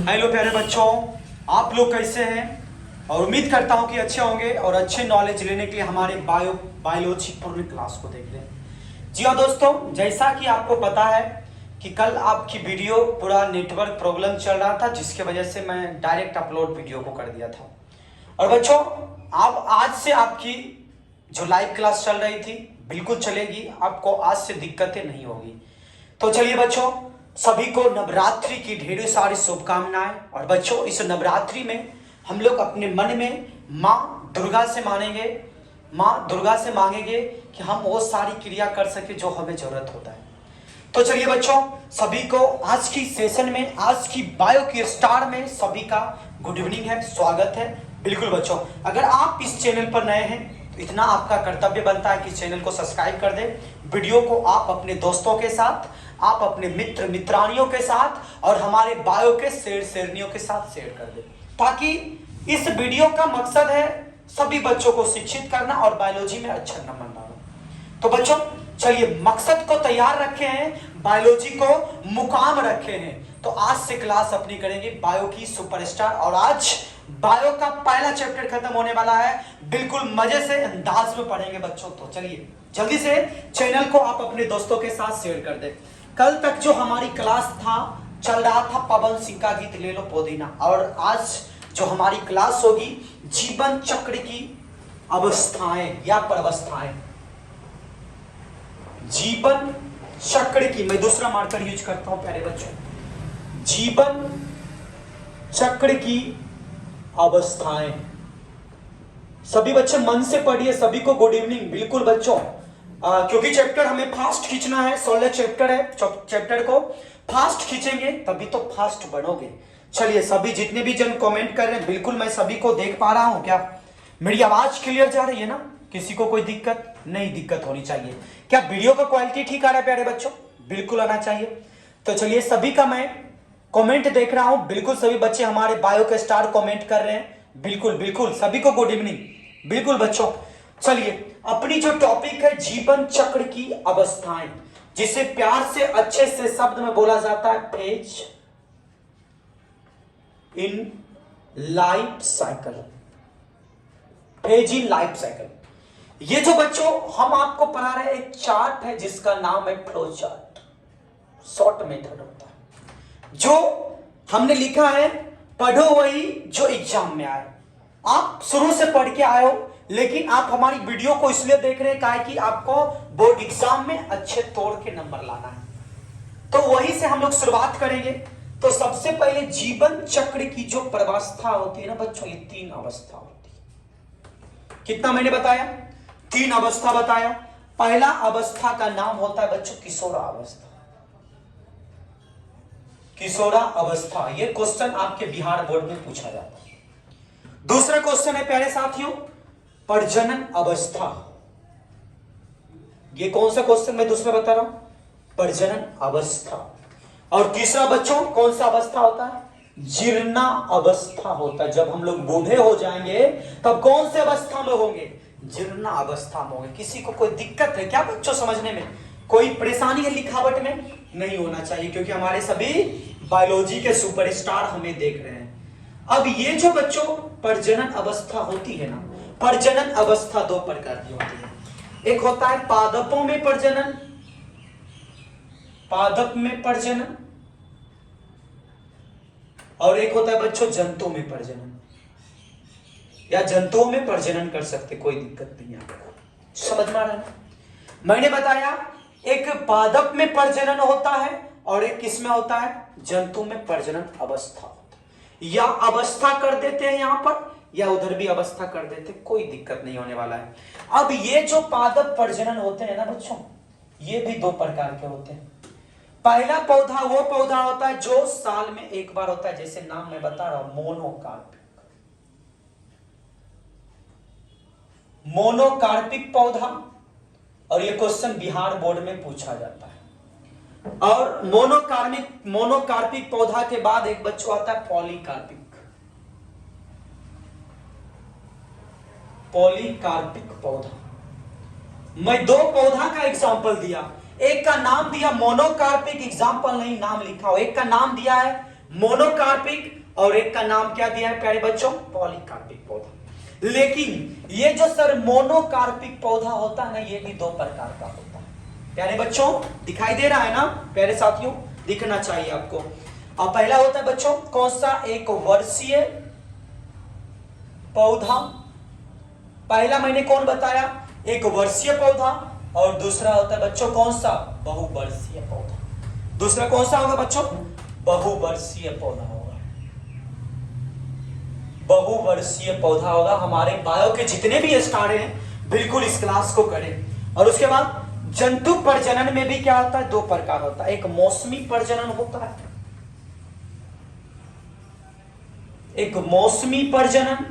Hello प्यारे बच्चों, आप लोग कैसे हैं? और उम्मीद करता हूं कि अच्छे होंगे और अच्छे नॉलेज लेने के लिए हमारे बायोलॉजी पूर्ण क्लास को देख लें। जी हाँ दोस्तों, जैसा कि आपको पता है कि कल आपकी वीडियो पूरा नेटवर्क प्रॉब्लम चल रहा था, जिसके वजह से मैं डायरेक्ट अपलोड वीडियो को कर दिया था। और बच्चों, आप आज से आपकी जो लाइव क्लास चल रही थी बिल्कुल चलेगी, आपको आज से दिक्कतें नहीं होगी। तो चलिए बच्चों, सभी को नवरात्रि की ढेरों सारी शुभकामनाएं। और बच्चों, इस नवरात्रि में हम लोग अपने मन में माँ दुर्गा से मांगेंगे कि हम वो सारी क्रिया कर सके जो हमें जरूरत होता है। तो चलिए बच्चों, सभी को आज की सेशन में, आज की बायो की स्टार में सभी का गुड इवनिंग है, स्वागत है। बिल्कुल बच्चों, अगर आप इस चैनल पर नए हैं तो इतना आपका कर्तव्य बनता है कि चैनल को सब्सक्राइब कर दें। वीडियो को आप अपने दोस्तों के साथ, आप अपने मित्र मित्रानियों के साथ और हमारे बायो के शेरनियों के साथ शेयर कर दें, ताकि इस वीडियो का मकसद है सभी बच्चों को शिक्षित करना और बायोलॉजी में अच्छा नंबर लाना। तो बच्चों चलिए, मकसद को तैयार रखे हैं, बायोलॉजी को मुकाम रखे हैं। तो आज से क्लास अपनी करेंगे बायो की सुपरस्टार। और आज बायो का पहला चैप्टर खत्म होने वाला है, बिल्कुल मजे से अंदाज में पढ़ेंगे बच्चों। तो चलिए जल्दी से चैनल को आप अपने दोस्तों के साथ शेयर कर दें। कल तक जो हमारी क्लास चल रहा था पवन सिंह का गीत ले लो पुदीना, और आज जो हमारी क्लास होगी जीवन चक्र की अवस्थाएं या प्रवस्थाएं, जीवन चक्र की, मैं दूसरा मार्कर यूज करता हूं प्यारे बच्चों, जीवन चक्र की अवस्थाएं। सभी बच्चे मन से पढ़िए, सभी को गुड इवनिंग। बिल्कुल बच्चों, क्योंकि चैप्टर हमें फास्ट खींचना है, 16 चैप्टर है, चैप्टर को फास्ट खींचेंगे तभी तो फास्ट बढ़ोगे। चलिए, सभी जितने भी जन कमेंट कर रहे हैं, बिल्कुल मैं सभी को देख पा रहा हूं। क्या मेरी आवाज क्लियर जा रही है ना? किसी को कोई दिक्कत नहीं? दिक्कत होनी चाहिए। क्या वीडियो का क्वालिटी ठीक आ रहा है प्यारे बच्चों? बिल्कुल आना चाहिए। तो चलिए, सभी का मैं कमेंट देख रहा हूं, बिल्कुल सभी बच्चे हमारे बायो के स्टार कमेंट कर रहे हैं। बिल्कुल बिल्कुल सभी को गुड इवनिंग। बिल्कुल बच्चों, चलिए अपनी जो टॉपिक है जीवन चक्र की अवस्थाएं, जिसे प्यार से अच्छे से शब्द में बोला जाता है phase in life cycle. Phase in life cycle, ये जो बच्चों हम आपको पढ़ा रहे हैं, एक चार्ट है जिसका नाम है फ्लो चार्ट, शॉर्ट मेथड होता है। जो हमने लिखा है पढ़ो वही जो एग्जाम में आए। आप शुरू से पढ़ के आए हो, लेकिन आप हमारी वीडियो को इसलिए देख रहे हैं काहे कि आपको बोर्ड एग्जाम में अच्छे तोड़ के नंबर लाना है। तो वही से हम लोग शुरुआत करेंगे। तो सबसे पहले जीवन चक्र की जो प्रवस्था होती है ना बच्चों, ये 3 अवस्था होती है। कितना मैंने बताया? 3 अवस्था बताया। पहला अवस्था का नाम होता है बच्चों किशोरा अवस्था। किशोरा अवस्था, ये क्वेश्चन आपके बिहार बोर्ड में पूछा जाता है। दूसरा क्वेश्चन है प्यारे साथियों प्रजनन अवस्था। ये कौन सा क्वेश्चन मैं दूसरा बता रहा हूं? प्रजनन अवस्था। और तीसरा बच्चों कौन सा अवस्था होता है? जीर्णा अवस्था होता है। जब हम लोग बूढ़े हो जाएंगे तब कौन से अवस्था में होंगे? जीर्णा अवस्था में होंगे। किसी को कोई दिक्कत है क्या बच्चों समझने में? कोई परेशानी है लिखावट में? नहीं होना चाहिए, क्योंकि हमारे सभी बायोलॉजी के सुपरस्टार हमें देख रहे हैं। अब ये जो बच्चों प्रजनन अवस्था होती है ना, प्रजनन अवस्था 2 प्रकार की होती है। एक होता है पादपों में प्रजनन, पादप में प्रजनन, और एक होता है बच्चों जंतु में प्रजनन, या जंतुओं में प्रजनन कर सकते, कोई दिक्कत नहीं आपको। समझ में आ रहा है? मैंने बताया एक पादप में प्रजनन होता है और एक किसमें होता है? जंतु में प्रजनन अवस्था होता है। या अवस्था कर देते हैं यहां पर, या उधर भी अवस्था कर देते, कोई दिक्कत नहीं होने वाला है। अब ये जो पादप प्रजनन होते हैं ना बच्चों, ये भी 2 प्रकार के होते हैं। पहला पौधा वो पौधा होता है जो साल में एक बार होता है, जैसे नाम मैं बता रहा हूं मोनोकार्पिक। मोनोकार्पिक पौधा, और ये क्वेश्चन बिहार बोर्ड में पूछा जाता है। और मोनोकार्पिक पौधा के बाद एक बच्चों आता है पॉलीकार्पिक। पॉलीकार्पिक पौधा, मैं 2 पौधा का एग्जांपल दिया, एक का नाम दिया मोनोकार्पिक, एग्जांपल नहीं नाम लिखा हो। एक का नाम दिया है मोनोकार्पिक और एक का नाम क्या दिया है प्यारे बच्चों, पॉलीकार्पिक पौधा। लेकिन ये जो सर मोनोकार्पिक पौधा होता है ना, ये भी दो प्रकार का होता है प्यारे बच्चों, दिखाई दे रहा है ना प्यारे साथियों, दिखना चाहिए आपको। अब पहला होता है बच्चों कौन सा, एक वर्षीय पौधा। पहला मैंने कौन बताया, एक वर्षीय पौधा, और दूसरा होता है बच्चों कौन सा, बहुवर्षीय पौधा। दूसरा कौन सा होगा बच्चों, बहुवर्षीय पौधा होगा, बहुवर्षीय पौधा होगा। हमारे बायो के जितने भी स्टार हैं बिल्कुल इस क्लास को करें। और उसके बाद जंतु प्रजनन में भी क्या होता है, दो प्रकार होता है, एक मौसमी प्रजनन होता है, एक मौसमी प्रजनन,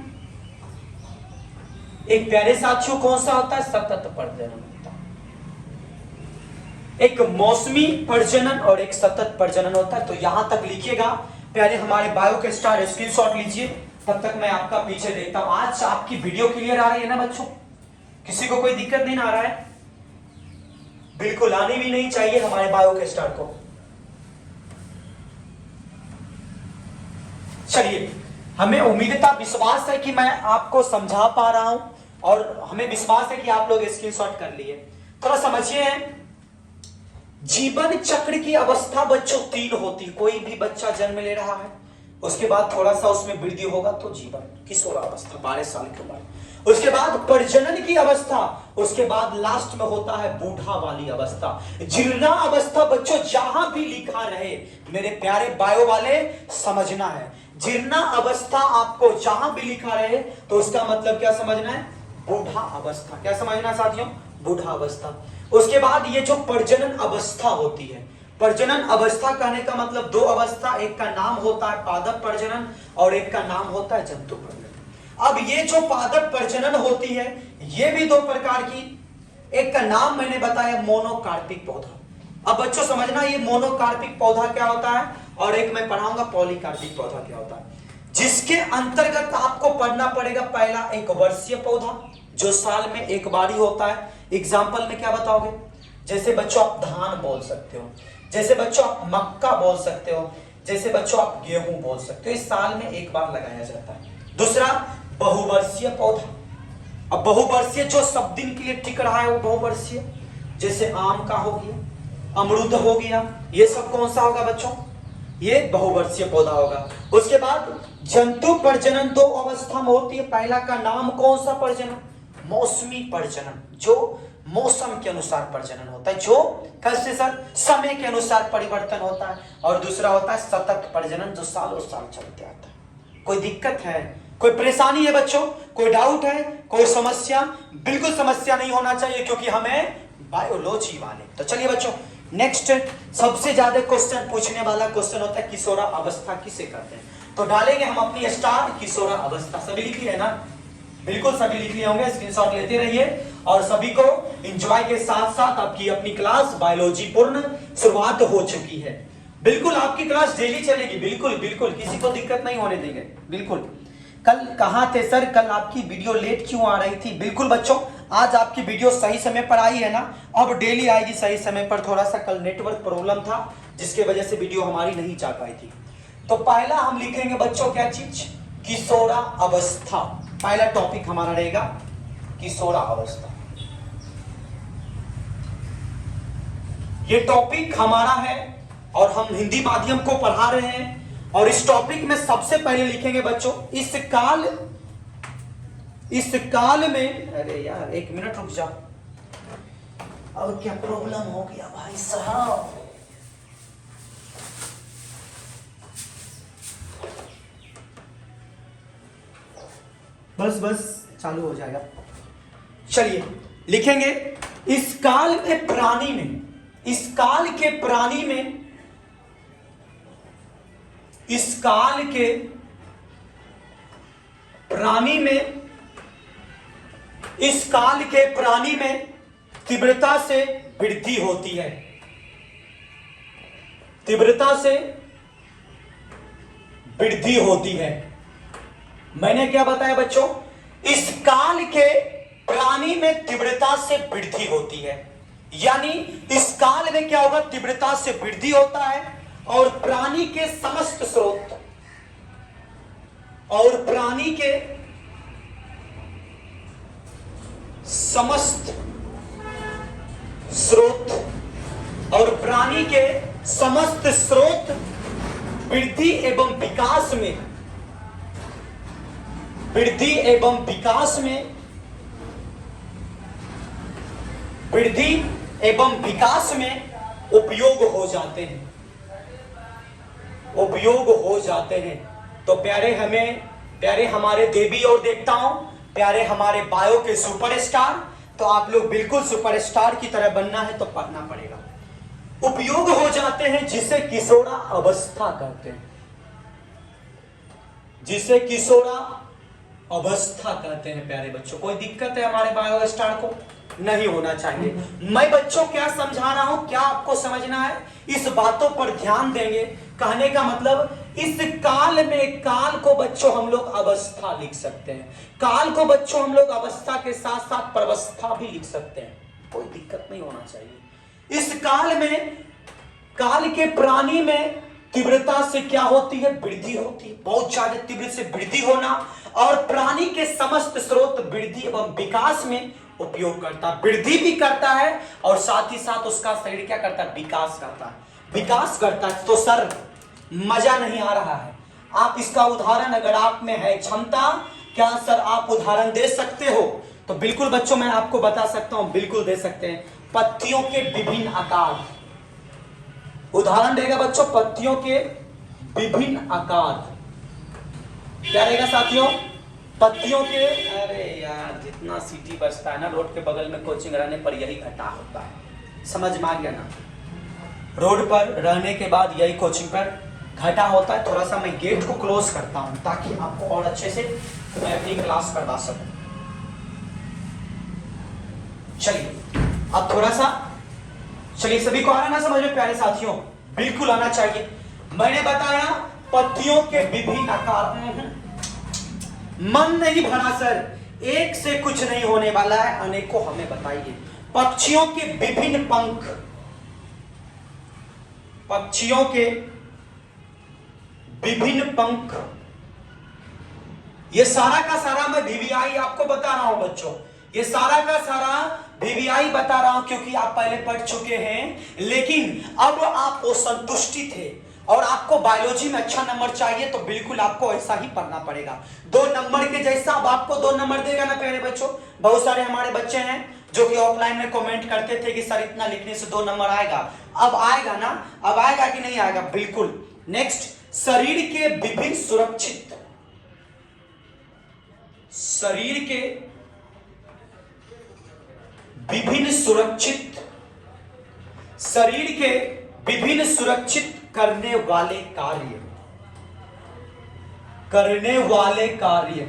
एक प्यारे साथियों कौन सा होता है, सतत प्रजनन होता है। एक मौसमी प्रजनन और एक सतत प्रजनन होता है। तो यहां तक लिखिएगा प्यारे हमारे बायो के स्टार, स्क्रीनशॉट लीजिए, तब तक मैं आपका पीछे देखता हूं। आज आपकी वीडियो क्लियर आ रही है ना बच्चों, किसी को कोई दिक्कत नहीं आ रहा है, बिल्कुल आनी भी नहीं चाहिए हमारे बायो के स्टार को। चलिए, हमें उम्मीद था, विश्वास है कि मैं आपको समझा पा रहा हूं, और हमें विश्वास है कि आप लोग स्क्रीनशॉट कर लिए। थोड़ा समझिए, जीवन चक्र की अवस्था बच्चों तीन होती। कोई भी बच्चा जन्म ले रहा है, उसके बाद थोड़ा सा उसमें वृद्धि होगा तो जीवन किशोरावस्था 12 साल के बाद, उसके बाद प्रजनन की अवस्था, उसके बाद लास्ट में होता है बूढ़ा वाली अवस्था, जीर्णा अवस्था। बच्चों जहां भी लिखा रहे मेरे प्यारे बायो वाले समझना है, जीर्णा अवस्था आपको जहां भी लिखा रहे तो उसका मतलब क्या समझना है, बूढ़ा अवस्था। क्या समझना है साथियों, बूढ़ा अवस्था। उसके बाद ये जो प्रजनन अवस्था होती है, प्रजनन अवस्था कहने का मतलब दो अवस्था, एक का नाम होता है पादप प्रजनन और एक का नाम होता है जंतु प्रजनन। अब ये जो पादप प्रजनन होती है ये भी दो प्रकार की, एक का नाम मैंने बताया मोनोकार्पिक पौधा। अब बच्चों समझना ये मोनोकार्पिक पौधा क्या होता है, और एक मैं पढ़ाऊंगा पॉलीकार्पिक पौधा क्या होता है, जिसके अंतर्गत आपको पढ़ना पड़ेगा। पहला एक वर्षीय पौधा जो साल में एक बार ही होता है। एग्जाम्पल में क्या बताओगे, जैसे बच्चों आप धान बोल सकते हो, जैसे बच्चों आप मक्का बोल सकते हो, जैसे बच्चों आप गेहूं बोल सकते हो, इस साल में एक बार लगाया जाता है। दूसरा बहुवर्षीय पौधा। अब बहुवर्षीय जो सब दिन के लिए टिक रहा है वो बहुवर्षीय, जैसे आम का हो गया, अमरूद हो गया, ये सब कौन सा होगा बच्चों, ये बहुवर्षीय पौधा होगा। उसके बाद जंतु प्रजनन दो अवस्था में होती है। पहला का नाम कौन सा प्रजनन, मौसमी प्रजनन, जो मौसम के अनुसार प्रजनन होता है, जो कैसे सर, समय के अनुसार परिवर्तन होता है। और दूसरा होता है सतत प्रजनन, जो सालों साल चलते आता है। कोई दिक्कत है, कोई परेशानी है बच्चों, कोई डाउट है, कोई समस्या, बिल्कुल समस्या नहीं होना चाहिए क्योंकि हमें बायोलॉजी वाले। तो चलिए बच्चों, नेक्स्ट सबसे ज्यादा क्वेश्चन पूछने वाला क्वेश्चन होता है किशोरा अवस्था किसे कहते हैं। तो डालेंगे हम अपनी स्टार किशोरा अवस्था। सभी लिख लिया है ना, बिल्कुल सभी लिख लिए होंगे, स्क्रीनशॉट लेते रहिए। और सभी को एंजॉय के साथ साथ आपकी अपनी क्लास बायोलॉजी पूर्ण शुरुआत हो चुकी है। बिल्कुल आपकी क्लास डेली चलेगी, बिल्कुल बिल्कुल किसी को दिक्कत नहीं होने देंगे। बिल्कुल कल कहाँ थे सर, कल आपकी वीडियो लेट क्यों आ रही थी। बिल्कुल बच्चों आज आपकी वीडियो सही समय पर आई है ना, अब डेली आएगी सही समय पर। थोड़ा सा कल नेटवर्क प्रॉब्लम था जिसके वजह से वीडियो हमारी नहीं जा पाई थी। तो पहला हम लिखेंगे बच्चों क्या चीज, किशोरा अवस्था। पहला टॉपिक हमारा रहेगा किशोरा अवस्था। ये टॉपिक हमारा है और हम हिंदी माध्यम को पढ़ा रहे हैं। और इस टॉपिक में सबसे पहले लिखेंगे बच्चों इस काल में, अरे यार एक मिनट रुक जाओ, अब क्या प्रॉब्लम हो गया भाई साहब। बस चालू हो जाएगा। चलिए लिखेंगे इस काल के प्राणी में, इस काल के प्राणी में, इस काल के प्राणी में, इस काल के प्राणी में तीव्रता से वृद्धि होती है, तीव्रता से वृद्धि होती है। मैंने क्या बताया बच्चों, इस काल के प्राणी में तीव्रता से वृद्धि होती है, यानी इस काल में क्या होगा, तीव्रता से वृद्धि होता है। और प्राणी के समस्त स्रोत, और प्राणी के समस्त स्रोत, और प्राणी के समस्त स्रोत वृद्धि एवं विकास में, वृद्धि एवं विकास में, वृद्धि एवं विकास में उपयोग हो जाते हैं, उपयोग हो जाते हैं। तो प्यारे हमारे देवी और देवताओं, प्यारे हमारे बायो के सुपरस्टार, तो आप लोग बिल्कुल सुपरस्टार की तरह बनना है तो पढ़ना पड़ेगा। उपयोग हो जाते हैं जिसे किशोरा अवस्था कहते हैं, जिसे किशोरा अवस्था कहते हैं। प्यारे बच्चों, कोई दिक्कत है हमारे बायो स्टार को? नहीं होना चाहिए। मैं बच्चों क्या समझा रहा हूं, क्या आपको समझना है, इस बातों पर ध्यान देंगे। कहने का मतलब इस काल में, काल को बच्चों हम लोग अवस्था लिख सकते हैं, काल को बच्चों हम लोग अवस्था के साथ साथ प्रवस्था भी लिख सकते हैं, कोई दिक्कत नहीं होना चाहिए। इस काल में, काल के प्राणी में तीव्रता से क्या होती है? वृद्धि होती है, बहुत ज्यादा तीव्र से वृद्धि होना, और प्राणी के समस्त स्रोत वृद्धि एवं विकास में उपयोग करता है, वृद्धि भी करता है और साथ ही साथ उसका शरीर क्या करता है? विकास करता है, विकास करता है। तो सर मजा नहीं आ रहा है, आप इसका उदाहरण अगर आप में है क्षमता, क्या सर आप उदाहरण दे सकते हो? तो बिल्कुल बच्चों मैं आपको बता सकता हूं, बिल्कुल दे सकते हैं। पत्तियों के विभिन्न आकार, उदाहरण देगा बच्चों पत्तियों के विभिन्न आकार। क्या रहेगा साथियों? पत्तियों के, अरे यार जितना सीटी बजता है ना रोड के बगल में कोचिंग रहने पर यही घटा होता है, समझ में आ गया ना? रोड पर रहने के बाद यही कोचिंग पर घटा होता है। थोड़ा सा मैं गेट को क्लोज करता हूं ताकि आपको और अच्छे से मैं अपनी क्लास करवा सकूं। चलिए अब थोड़ा सा, चलिए सभी को आ रहा ना समझ में प्यारे साथियों? बिल्कुल आना चाहिए। मैंने बताया पत्तियों के विभिन्न आकार, मन नहीं भरा सर, एक से कुछ नहीं होने वाला है, अनेकों हमें बताइए। पक्षियों के विभिन्न पंख, पक्षियों के विभिन्न पंख, ये सारा का सारा मैं वीवीआई आपको बता रहा हूं बच्चों, ये सारा का सारा वीवीआई बता रहा हूं क्योंकि आप पहले पढ़ चुके हैं, लेकिन अब आप वो संतुष्टि थे और आपको बायोलॉजी में अच्छा नंबर चाहिए तो बिल्कुल आपको ऐसा ही पढ़ना पड़ेगा। 2 नंबर के जैसा अब आपको 2 नंबर देगा ना प्यारे बच्चों। बहुत सारे हमारे बच्चे हैं जो कि ऑफलाइन में कमेंट करते थे कि सर इतना लिखने से 2 नंबर आएगा, अब आएगा ना? अब आएगा कि नहीं आएगा? बिल्कुल। नेक्स्ट, शरीर के विभिन्न सुरक्षित, शरीर के विभिन्न सुरक्षित, शरीर के विभिन्न सुरक्षित करने वाले कार्य, करने वाले कार्य,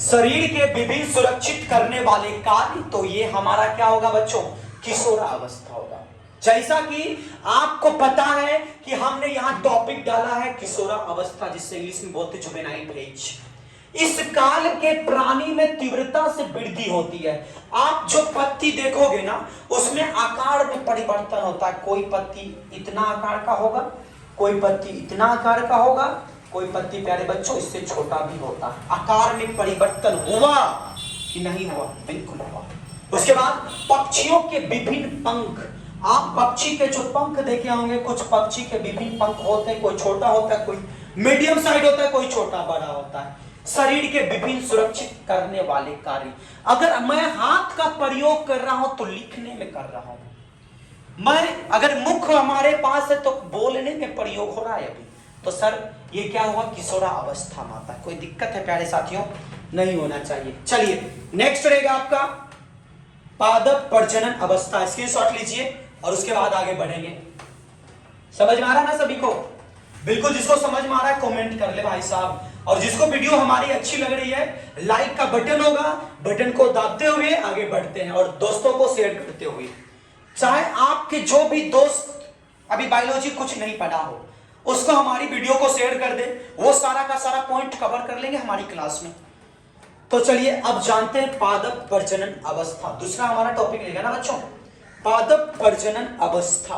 शरीर के विभिन्न सुरक्षित करने वाले कार्य, तो ये हमारा क्या होगा बच्चों? किशोरा अवस्था होगा। जैसा कि आपको पता है कि हमने यहां टॉपिक डाला है किशोरा अवस्था, जिससे इंग्लिश में बोलते जुवेनाइल एज। इस काल के प्राणी में तीव्रता से वृद्धि होती है। आप जो पत्ती देखोगे ना उसमें आकार में परिवर्तन होता है, कोई पत्ती इतना आकार का होगा, कोई पत्ती इतना आकार का होगा, कोई पत्ती प्यारे बच्चों इससे छोटा भी होता है। आकार में परिवर्तन हुआ कि नहीं हुआ? बिल्कुल हुआ। उसके बाद पक्षियों के विभिन्न पंख, आप पक्षी के जो पंख देखे होंगे, कुछ पक्षी के विभिन्न पंख होते हैं, कोई छोटा होता है, कोई मीडियम साइज होता है, कोई छोटा बड़ा होता है। शरीर के विभिन्न सुरक्षित करने वाले कार्य, अगर मैं हाथ का प्रयोग कर रहा हूं तो लिखने में कर रहा हूं, मैं अगर मुख हमारे पास है तो बोलने में प्रयोग हो रहा है अभी, तो सर ये क्या हुआ? किशोरा अवस्था में आता है। कोई दिक्कत है प्यारे साथियों? नहीं होना चाहिए। चलिए नेक्स्ट रहेगा आपका पादप प्रजनन अवस्था, स्क्रीनशॉट लीजिए और उसके बाद आगे बढ़ेंगे। समझ में आ रहा है ना सभी को? बिल्कुल, जिसको समझ में आ रहा है कमेंट कर ले भाई साहब, और जिसको वीडियो हमारी अच्छी लग रही है लाइक का बटन होगा, बटन को दाबते हुए आगे बढ़ते हैं और दोस्तों को शेयर करते हुए। चाहे आपके जो भी दोस्त अभी बायोलॉजी कुछ नहीं पढ़ा हो उसको हमारी वीडियो को शेयर कर दे, वो सारा का सारा पॉइंट कवर कर लेंगे हमारी क्लास में। तो चलिए अब जानते हैं पादप प्रजनन अवस्था, दूसरा हमारा टॉपिक रहेगा ना बच्चों, पादप प्रजनन अवस्था।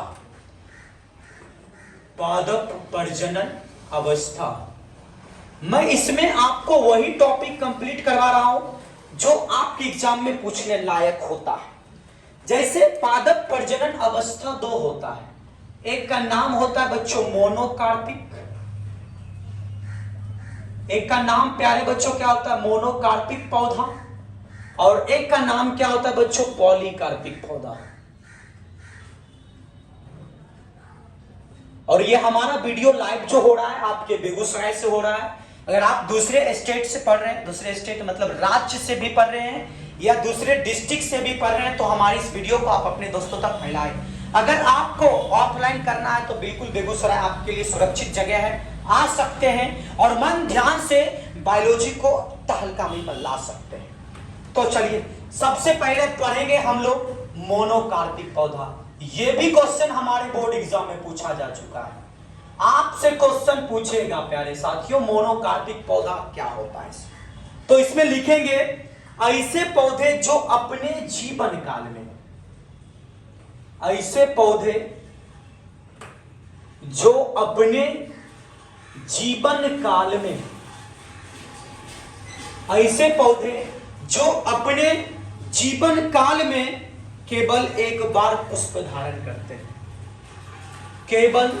पादप प्रजनन अवस्था। मैं इसमें आपको वही टॉपिक कंप्लीट करवा रहा हूं जो आपके एग्जाम में पूछने लायक होता है। जैसे पादप प्रजनन अवस्था दो होता है, एक का नाम होता है बच्चों मोनोकार्पिक, एक का नाम प्यारे बच्चों क्या होता है मोनोकार्पिक पौधा, और एक का नाम क्या होता है बच्चों पॉलीकार्पिक पौधा। और ये हमारा वीडियो लाइव जो हो रहा है आपके बेगूसराय से हो रहा है। अगर आप दूसरे स्टेट से पढ़ रहे हैं, दूसरे स्टेट मतलब राज्य से भी पढ़ रहे हैं या दूसरे डिस्ट्रिक्ट से भी पढ़ रहे हैं, तो हमारी इस वीडियो को आप अपने दोस्तों तक फैलाएं। अगर आपको ऑफलाइन करना है तो बिल्कुल बेगूसराय आपके लिए सुरक्षित जगह है, आ सकते हैं और मन ध्यान से बायोलॉजी को तहलका में ला सकते हैं। तो चलिए सबसे पहले पढ़ेंगे हम लोग मोनोकार्पिक पौधा। यह भी क्वेश्चन हमारे बोर्ड एग्जाम में पूछा जा चुका है, आपसे क्वेश्चन पूछेगा प्यारे साथियों मोनोकार्पिक पौधा क्या होता है। तो इसमें लिखेंगे ऐसे पौधे जो अपने जीवन काल में, ऐसे पौधे जो अपने जीवन काल में, ऐसे पौधे जो अपने जीवन काल में केवल एक बार पुष्प धारण करते हैं, केवल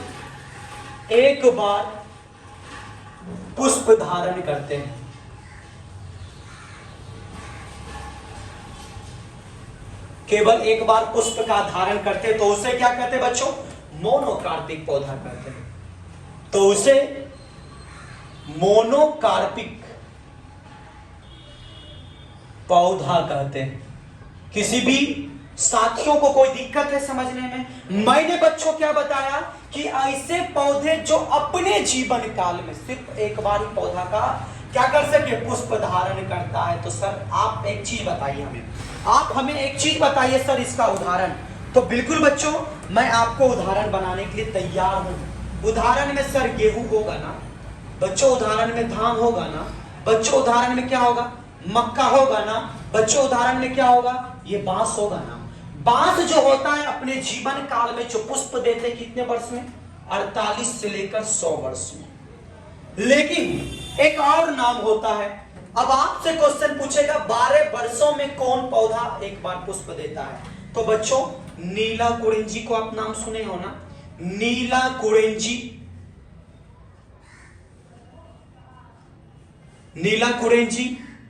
एक बार पुष्प धारण करते हैं। केवल एक बार पुष्प का धारण करते हैं तो उसे क्या कहते हैं बच्चों मोनोकार्पिक पौधा कहते हैं। तो उसे मोनोकार्पिक पौधा कहते हैं। किसी भी साथियों को कोई दिक्कत है समझने में? मैंने बच्चों क्या बताया कि ऐसे पौधे जो अपने जीवन काल में सिर्फ एक बार ही पौधा का क्या कर सके पुष्प धारण करता है। तो सर आप एक चीज बताइए हमें, आप हमें एक चीज बताइए सर इसका उदाहरण। तो बिल्कुल बच्चों मैं आपको उदाहरण बनाने के लिए तैयार हूं। उदाहरण में सर गेहूं होगा ना बच्चों, उदाहरण में धान होगा ना बच्चों, उदाहरण में क्या होगा मक्का होगा ना बच्चों, उदाहरण में क्या होगा ये बांस होगा ना। बांस जो होता है अपने जीवन काल में जो पुष्प देते कितने वर्ष में 48 से लेकर 100 वर्ष में। लेकिन एक और नाम होता है। अब आपसे क्वेश्चन पूछेगा 12 वर्षों में कौन पौधा एक बार पुष्प देता है? तो बच्चों नीला कुरिंजी को आप नाम सुने हो ना, नीला कुरिंजी, नीला कुरिंजी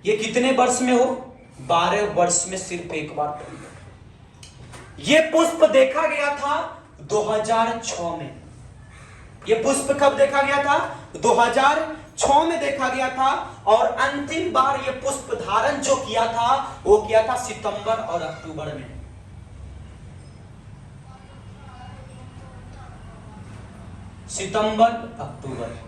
ये कितने वर्ष में हो 12 वर्ष में सिर्फ एक बार फूल। ये पुष्प देखा गया था 2006 में। ये पुष्प कब देखा गया था 2006 में देखा गया था। और अंतिम बार ये पुष्प धारण जो किया था वो किया था सितंबर और अक्टूबर में। सितंबर अक्टूबर,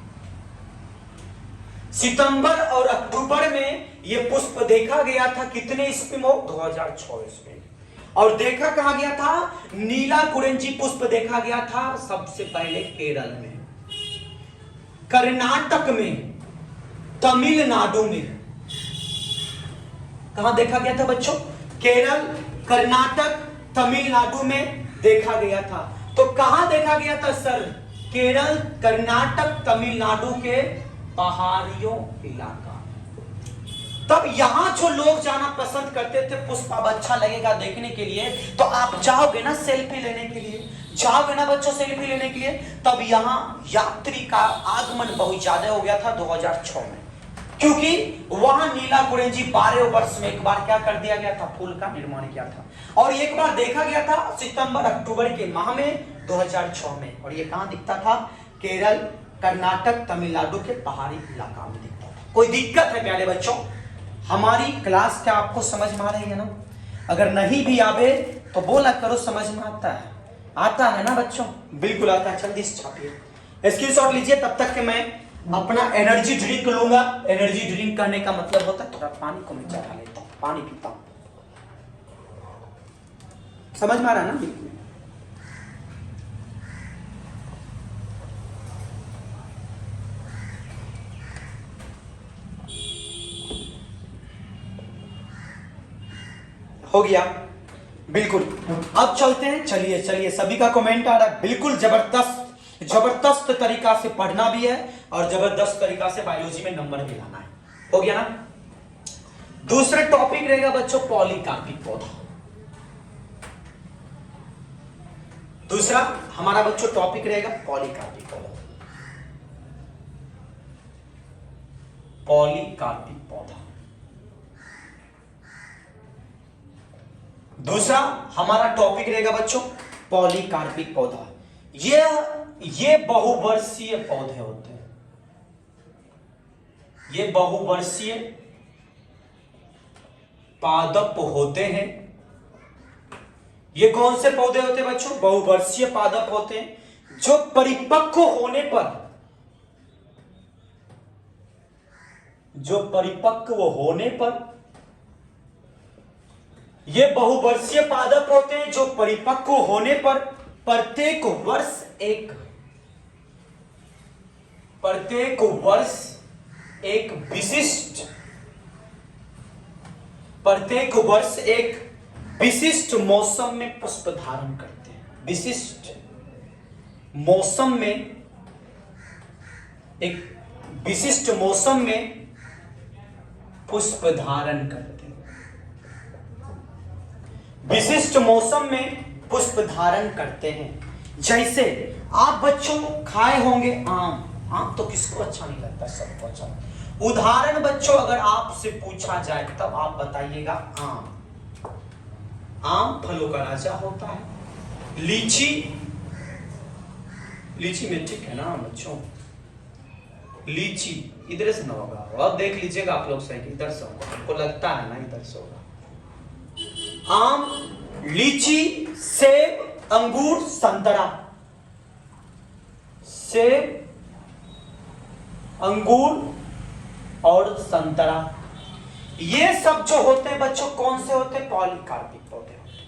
सितंबर और अक्टूबर में यह पुष्प देखा गया था कितने ईस्वी में 2024 में। और देखा कहां गया था नीला कुरिंजी पुष्प देखा गया था सबसे पहले केरल में, कर्नाटक में, तमिलनाडु में। कहां देखा गया था बच्चों केरल, कर्नाटक, तमिलनाडु में देखा गया था। तो कहां देखा गया था सर केरल, कर्नाटक, तमिलनाडु के पहाड़ियों इलाका। तब यहां जो लोग जाना पसंद करते थे पुष्प अब अच्छा लगेगा देखने के लिए, तो आप जाओगे ना सेल्फी लेने के लिए, जाओगे ना बच्चों सेल्फी लेने के लिए। तब यहां यात्री का आगमन बहुत ज्यादा हो गया था 2006 में, क्योंकि वहां नीला कुरिंजी 12 वर्ष में एक बार क्या कर दिया गया था फूल का निर्माण किया था। और एक बार देखा गया था सितंबर अक्टूबर के माह में 2006 में। और ये कहां दिखता था केरल, कर्नाटक, तमिलनाडु के पहाड़ी इलाका में दिखता था। कोई दिक्कत है प्यारे बच्चों? हमारी क्लास क्या आपको समझ में आ रही है ना? अगर नहीं भी आवे तो बोला करो समझ में आता है, आता है ना बच्चों? बिल्कुल आता है। जल्दी से छापिए, स्क्रीनशॉट लीजिए। तब तक के मैं अपना एनर्जी ड्रिंक लूंगा। एनर्जी ड्रिंक करने का मतलब होता है थोड़ा पानी को मैं चढ़ा लेता हूं, पानी पीता हूं। समझ में आ रहा है ना? बिल्कुल। हो गया बिल्कुल। अब चलते हैं, चलिए चलिए, सभी का कमेंट आ रहा है बिल्कुल जबरदस्त। जबरदस्त तरीका से पढ़ना भी है और जबरदस्त तरीका से बायोलॉजी में नंबर भी लाना है। हो गया ना। दूसरा टॉपिक रहेगा बच्चों पॉलीकार्पिक पौधा। दूसरा हमारा बच्चों टॉपिक रहेगा पॉलीकार्पिक पौधा। पॉलीकार्पिक पौधा दूसरा हमारा टॉपिक रहेगा बच्चों पॉलीकार्पिक पौधा। ये बहुवर्षीय पौधे होते हैं। ये बहुवर्षीय पादप होते हैं। ये कौन से पौधे होते हैं बच्चों? बहुवर्षीय पादप होते हैं जो परिपक्व होने पर ये बहुवर्षीय पादप होते हैं जो परिपक्व होने पर प्रत्येक वर्ष एक विशिष्ट मौसम में पुष्प धारण करते हैं। विशिष्ट मौसम में पुष्प धारण करते हैं। विशिष्ट मौसम में पुष्प धारण करते हैं। जैसे आप बच्चों खाए होंगे आम तो किसको अच्छा नहीं लगता? सबको अच्छा। उदाहरण बच्चों अगर आपसे पूछा जाए तब आप बताइएगा आम फलों का राजा होता है। लीची में ठीक है ना बच्चों? लीची इधर से ना होगा, और देख लीजिएगा आप लोग सही, इधर से होगा। आपको लगता है ना इधर से होगा। आम, लीची, सेब, अंगूर, संतरा। सेब, अंगूर और संतरा, ये सब जो होते हैं बच्चों कौन से होते हैं? पॉलीकार्पिक पौधे होते हैं।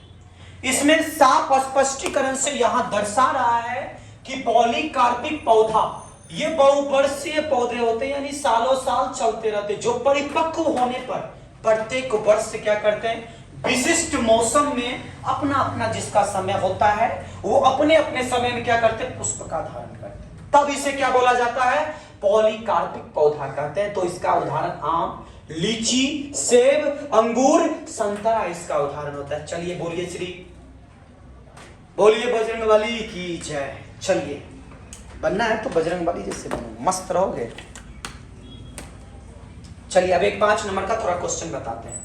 इसमें साफ स्पष्टीकरण से यहां दर्शा रहा है कि पॉलीकार्पिक पौधा ये बहुवर्षीय पौधे होते हैं, यानी सालों साल चलते रहते, जो परिपक्व होने पर प्रत्येक वर्ष क्या करते हैं? विशिष्ट मौसम में अपना जिसका समय होता है वो अपने समय में क्या करते हैं? पुष्प का धारण करते हैं। तब इसे क्या बोला जाता है? पॉलीकार्पिक पौधा कहते हैं। तो इसका उदाहरण आम, लीची, सेब, अंगूर, संतरा इसका उदाहरण होता है। चलिए बोलिए बजरंगबली की जय। चलिए बनना है तो बजरंगबली जैसे बनो, मस्त रहोगे। चलिए अब एक 5 नंबर का थोड़ा क्वेश्चन बताते हैं।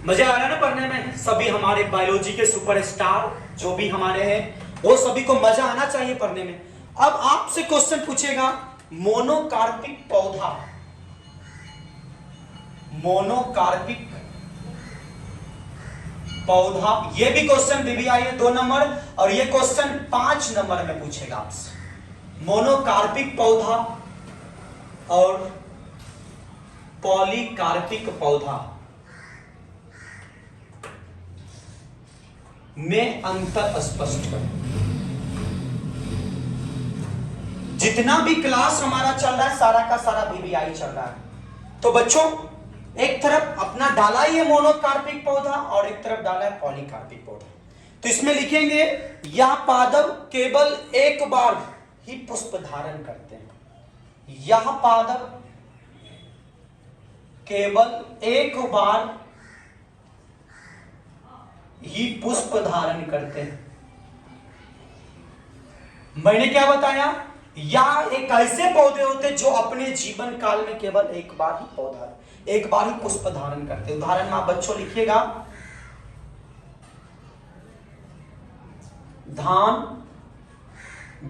मजा आ रहा है ना पढ़ने में? सभी हमारे बायोलॉजी के सुपरस्टार जो भी हमारे हैं वो सभी को मजा आना चाहिए पढ़ने में। अब आपसे क्वेश्चन पूछेगा मोनोकार्पिक पौधा, ये भी क्वेश्चन बीबीआई है 2 नंबर, और ये क्वेश्चन 5 नंबर में पूछेगा आपसे। मोनोकार्पिक पौधा और पॉलीकार्पिक पौधा में अंतर स्पष्ट करें। जितना भी क्लास हमारा चल रहा है सारा का सारा बीबीआई चल रहा है। तो बच्चों एक तरफ अपना डाला ही है मोनोकार्पिक पौधा और एक तरफ डाला है पॉलीकार्पिक पौधा। तो इसमें लिखेंगे यह पादप केवल एक बार ही पुष्प धारण करते हैं। यह पादप केवल एक बार ही पुष्प धारण करते हैं। मैंने क्या बताया? या एक ऐसे पौधे होते जो अपने जीवन काल में केवल एक बार ही पुष्प धारण करते। उदाहरण में आप बच्चों लिखिएगा धान,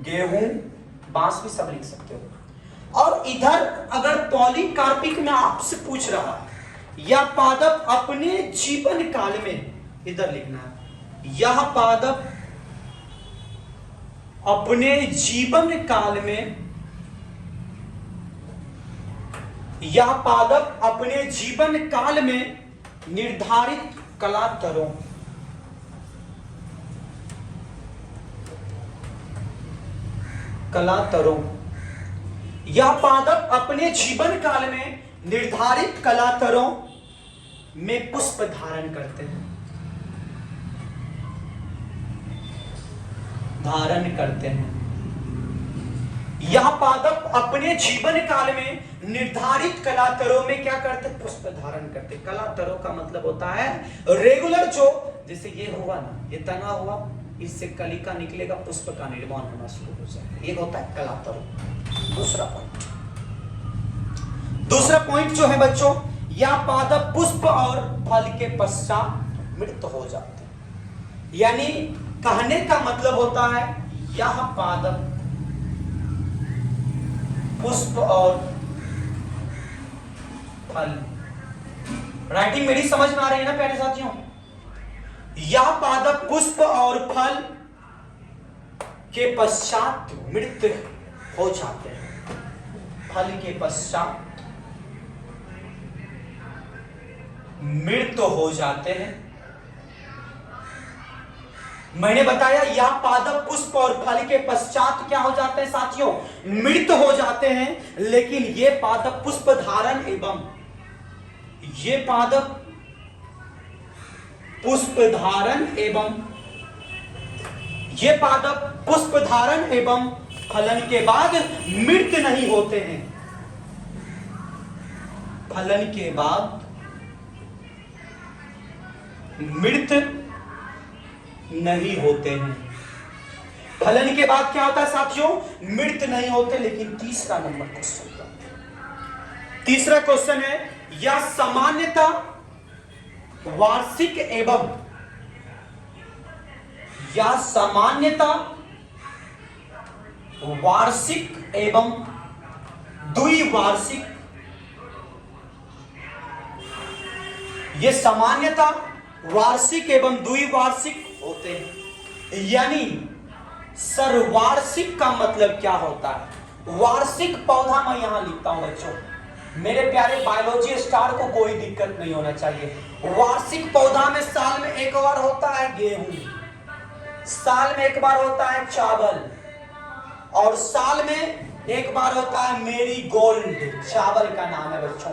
गेहूं, बांस भी सब लिख सकते हो। और इधर अगर पॉलीकार्पिक में आपसे पूछ रहा है यह पादप अपने जीवन काल में, इधर लिखना है यह पादप अपने जीवन काल में, यह पादप अपने जीवन काल में निर्धारित कलातरों यह पादप अपने जीवन काल में निर्धारित कलातरों में पुष्प धारण करते हैं। धारण करते हैं। यह पादप अपने जीवन काल में निर्धारित कलातरों में क्या करते? पुष्प धारण करते। कलातरों का मतलब होता है रेगुलर, जो जैसे ये हुआ ना, ये तना हुआ, इससे कलिका निकलेगा, पुष्प का निर्माण होना शुरू हो जाएगा। ये होता है कलातरों। दूसरा पॉइंट जो है बच्चों, यह पादप पुष्प और फल के पश्चात मृत हो जाते हैं। यानी कहने का मतलब होता है यह पादप पुष्प और फल, राइटिंग मेरी समझ में आ रही है ना प्यारे साथियों? यह पादप पुष्प और फल के पश्चात मृत हो जाते हैं। फल के पश्चात मृत हो जाते हैं। मैंने बताया यह पादप पुष्प और फल के पश्चात क्या हो जाते हैं साथियों? मृत हो जाते हैं। लेकिन ये पादप पुष्प धारण एवं ये पादप पुष्प धारण एवं ये पादप पुष्प धारण एवं फलन के बाद मृत नहीं होते हैं। फलन के बाद मृत नहीं होते हैं। फलन के बाद क्या होता है साथियों? मृत नहीं होते। लेकिन तीसरा नंबर क्वेश्चन का, तीसरा क्वेश्चन है, यह सामान्यता वार्षिक एवं या सामान्यता वार्षिक एवं द्विवार्षिक, ये सामान्यता वार्षिक एवं द्विवार्षिक होते हैं। यानी सर्वार्षिक का मतलब क्या होता है? वार्षिक पौधा मैं यहां लिखता हूं बच्चों, मेरे प्यारे बायोलॉजी स्टार को कोई दिक्कत नहीं होना चाहिए। वार्षिक पौधा में साल में एक बार होता है गेहूं, साल में एक बार होता है चावल, और साल में एक बार होता है मेरी गोल्ड, चावल का नाम है बच्चों।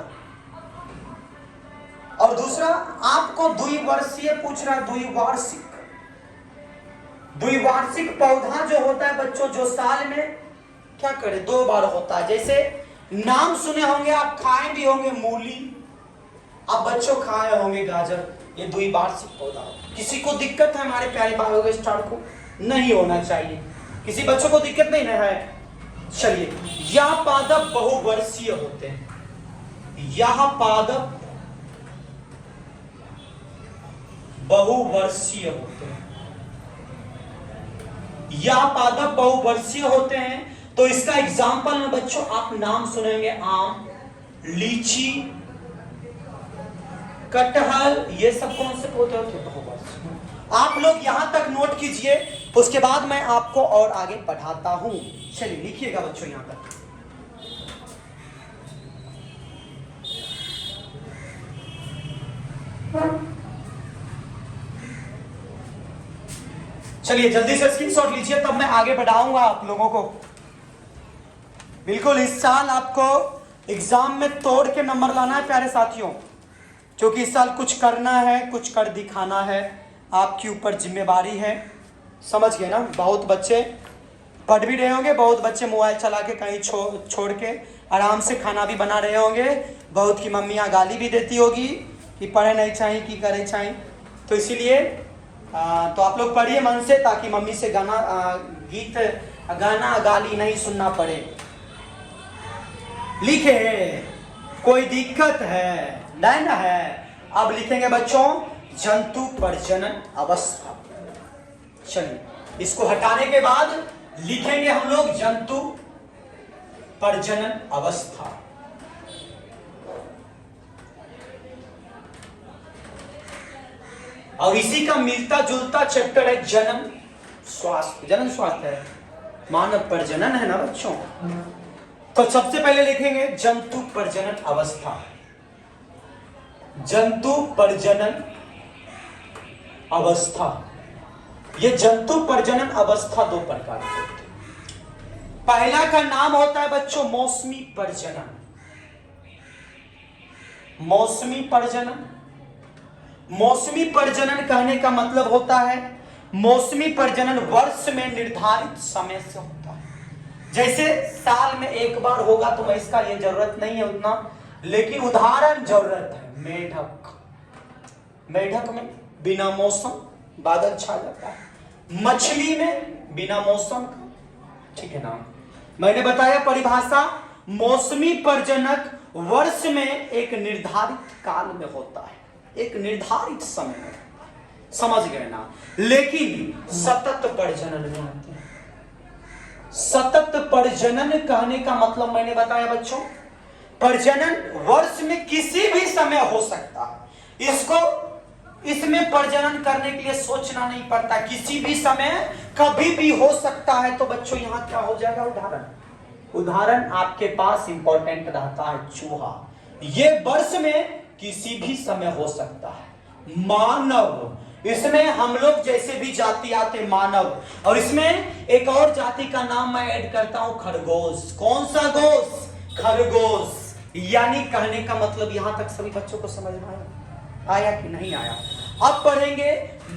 और दूसरा आपको द्विवर्षीय पूछ रहा है, द्विवार्षिक। द्विवार्षिक पौधा जो होता है बच्चों, जो साल में क्या करे, 2 बार होता है। जैसे नाम सुने होंगे आप, खाए भी होंगे मूली, आप बच्चों खाए होंगे गाजर, ये द्विवार्षिक पौधा। किसी को दिक्कत है हमारे प्यारे बायोलॉजी स्टार को? नहीं होना चाहिए। किसी बच्चों को दिक्कत नहीं है? चलिए, यह पादप बहुवर्षीय होते हैं। यह पादप बहुवर्षीय होते हैं। यह पादप बहुवर्षीय होते हैं। तो इसका एग्जाम्पल में बच्चों आप नाम सुनेंगे, आम, लीची, कटहल, ये सब कौन से पौधे होते हैं? बहुवर्षीय। आप लोग यहां तक नोट कीजिए, उसके बाद मैं आपको और आगे पढ़ाता हूं। चलिए लिखिएगा बच्चों यहां तक। चलिए जल्दी से स्क्रीनशॉट लीजिए, तब मैं आगे बढ़ाऊंगा आप लोगों को। बिल्कुल इस साल आपको एग्जाम में तोड़ के नंबर लाना है प्यारे साथियों, क्योंकि इस साल कुछ करना है, कुछ कर दिखाना है, आपके ऊपर जिम्मेवारी है। समझ गए ना? बहुत बच्चे पढ़ भी रहे होंगे, बहुत बच्चे मोबाइल चला के कहीं छोड़ के आराम से खाना भी बना रहे होंगे, बहुत की मम्मियाँ गाली भी देती होगी कि पढ़े नहीं चाहिए, कि करे चाहिए। तो इसीलिए तो आप लोग पढ़िए मन से, ताकि मम्मी से गाना गाली नहीं सुनना पड़े। लिखे, कोई दिक्कत है? नहीं ना है? अब लिखेंगे बच्चों जंतु प्रजनन अवस्था। चलिए इसको हटाने के बाद लिखेंगे हम लोग जंतु प्रजनन अवस्था। और इसी का मिलता जुलता चैप्टर है जन्म स्वास्थ्य। जन्म स्वास्थ्य है, मानव प्रजनन है ना बच्चों। तो सबसे पहले लिखेंगे जंतु प्रजनन अवस्था। जंतु प्रजनन अवस्था, ये जंतु प्रजनन अवस्था 2 प्रकार की होती है। पहला का नाम होता है बच्चों मौसमी प्रजनन। मौसमी प्रजनन, मौसमी प्रजनन कहने का मतलब होता है मौसमी प्रजनन वर्ष में निर्धारित समय से होता है। जैसे साल में एक बार होगा तो मैं इसका ये जरूरत नहीं है उतना, लेकिन उदाहरण जरूरत है। मेढक, मेढक में बिना मौसम बादल छा जाता है। मछली में बिना मौसम का, ठीक है ना। मैंने बताया परिभाषा, मौसमी प्रजनक वर्ष में एक निर्धारित काल में होता है, एक निर्धारित समय में, समझ गए ना। लेकिन सतत प्रजनन में आते हैं। सतत प्रजनन कहने का मतलब मैंने बताया बच्चों, प्रजनन वर्ष में किसी भी समय हो सकता है। इसमें प्रजनन करने के लिए सोचना नहीं पड़ता, किसी भी समय कभी भी हो सकता है। तो बच्चों यहां क्या हो जाएगा, उदाहरण आपके पास इंपॉर्टेंट रहता है। चूहा, ये वर्ष में किसी भी समय हो सकता है। मानव, इसमें हम लोग जैसे भी जाति आते मानव, और इसमें एक और जाति का नाम मैं ऐड करता हूं, खरगोश। कौन सा गोश, खरगोश। यानी कहने का मतलब यहां तक सभी बच्चों को समझ में आया कि नहीं आया। अब पढ़ेंगे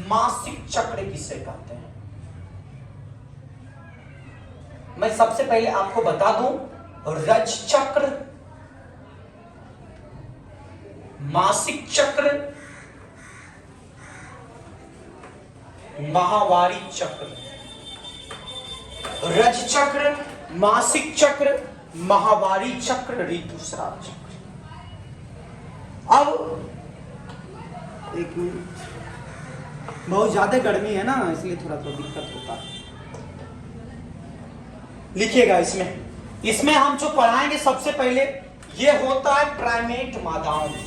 मासिक चक्र किसे कहते हैं। मैं सबसे पहले आपको बता दूं, रज चक्र, मासिक चक्र, माहवारी चक्र। रज चक्र, मासिक चक्र, माहवारी चक्र, ऋतुस्राव चक्र। अब एक मिनट, बहुत ज्यादा गर्मी है ना, इसलिए थोड़ा दिक्कत होता है। लिखिएगा इसमें हम जो पढ़ाएंगे सबसे पहले ये होता है प्राइमेट मादाओं में।